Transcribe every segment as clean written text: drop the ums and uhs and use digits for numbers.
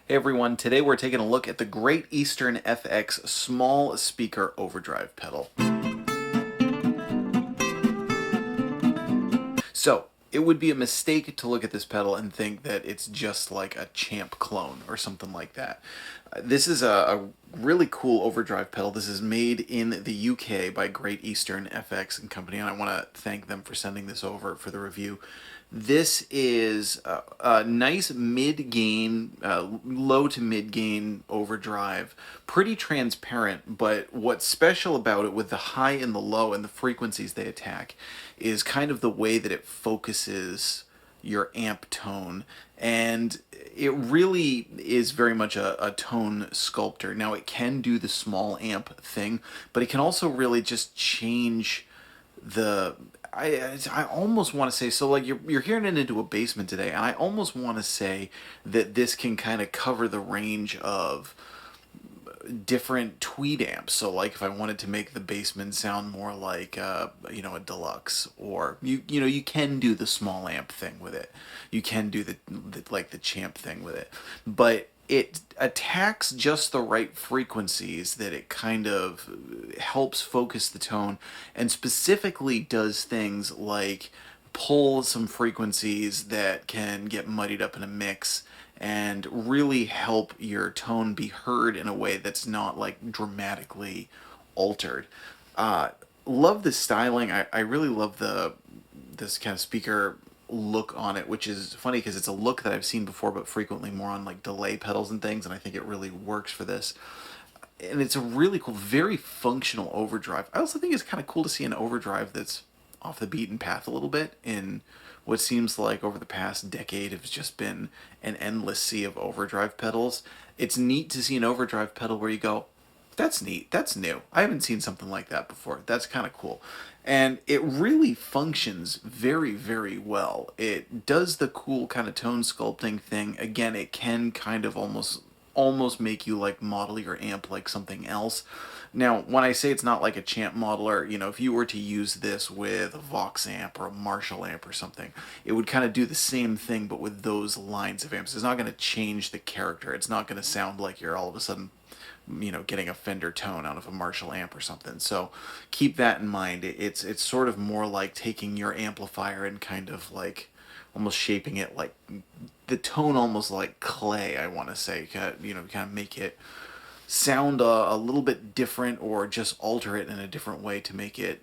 Hey everyone, today we're taking a look at the Great Eastern FX small speaker overdrive pedal. So, it would be a mistake to look at this pedal and think that it's just like a Champ clone or something like that. This is a really cool overdrive pedal. This is made in the UK by Great Eastern FX and Company, and I want to thank them for sending this over for the review. This is a nice mid-gain, low to mid-gain overdrive, pretty transparent, but what's special about it with the high and the low and the frequencies they attack is kind of the way that it focuses your amp tone, and it really is very much a tone sculptor. Now it can do the small amp thing, but it can also really just change the I almost want to say, so like you're hearing it into a Bassman today, and I almost want to say that this can kind of cover the range of different tweed amps. So like if I wanted to make the Bassman sound more like you know, a deluxe, or you know, you can do the small amp thing with it. You can do the like the Champ thing with it, but it attacks just the right frequencies that it kind of helps focus the tone, and specifically does things like pull some frequencies that can get muddied up in a mix and really help your tone be heard in a way that's not like dramatically altered. Love the styling. I really love this kind of speaker look on it, which is funny because it's a look that I've seen before, but frequently more on like delay pedals and things, and I think it really works for this. and it's a really cool, very functional overdrive. I also think it's kind of cool to see an overdrive that's off the beaten path a little bit in what seems like over the past decade has just been an endless sea of overdrive pedals. It's neat to see an overdrive pedal where you go, that's neat, that's new. I haven't seen something like that before. That's kind of cool. And it really functions very, very well. It does the cool kind of tone sculpting thing. Again, it can kind of almost make you like model your amp like something else. Now, when I say it's not like a champ modeler, you know, if you were to use this with a Vox amp or a Marshall amp or something, it would kind of do the same thing, but with those lines of amps. It's not going to change the character. It's not going to sound like you're all of a sudden, you know, getting a Fender tone out of a Marshall amp or something. So keep that in mind. It's sort of more like taking your amplifier and kind of like almost shaping it like the tone almost like clay, I want to say. You know, kind of make it sound a little bit different, or just alter it in a different way to make it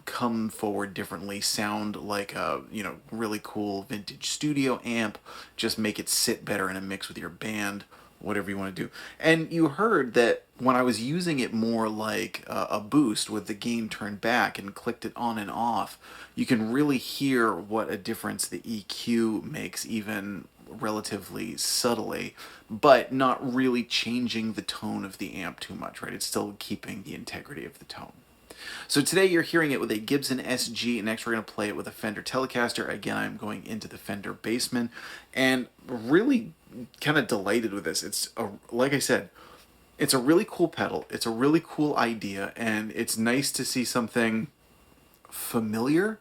come forward differently, sound like a, you know, really cool vintage studio amp, just make it sit better in a mix with your band, whatever you want to do. And you heard that when I was using it more like a boost with the gain turned back and clicked it on and off, you can really hear what a difference the EQ makes, even relatively subtly, but not really changing the tone of the amp too much, right? It's still keeping the integrity of the tone. So today you're hearing it with a Gibson SG, and next we're going to play it with a Fender Telecaster. Again, I'm going into the Fender Bassman, and really kind of delighted with this. It's, like I said, it's a really cool pedal. It's a really cool idea, and it's nice to see something familiar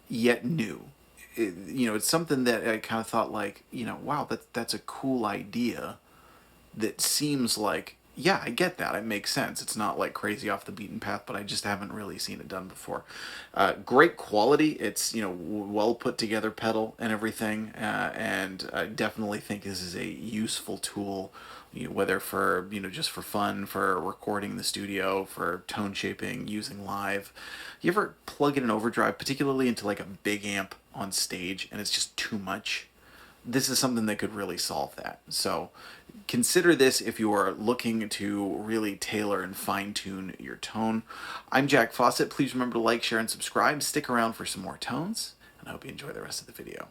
yet new. You know, it's something that I kind of thought like, you know, wow, that's a cool idea that seems like, yeah, I get that. It makes sense. It's not like crazy off the beaten path, but I just haven't really seen it done before. Great quality. It's, you know, well put together pedal and everything. And I definitely think this is a useful tool, you know, whether for, you know, just for fun, for recording in the studio, for tone shaping, using live. You ever plug in an overdrive, particularly into like a big amp on stage, and it's just too much? This is something that could really solve that. So consider this if you are looking to really tailor and fine-tune your tone. I'm Jack Fossett. Please remember to like, share, and subscribe. Stick around for some more tones, and I hope you enjoy the rest of the video.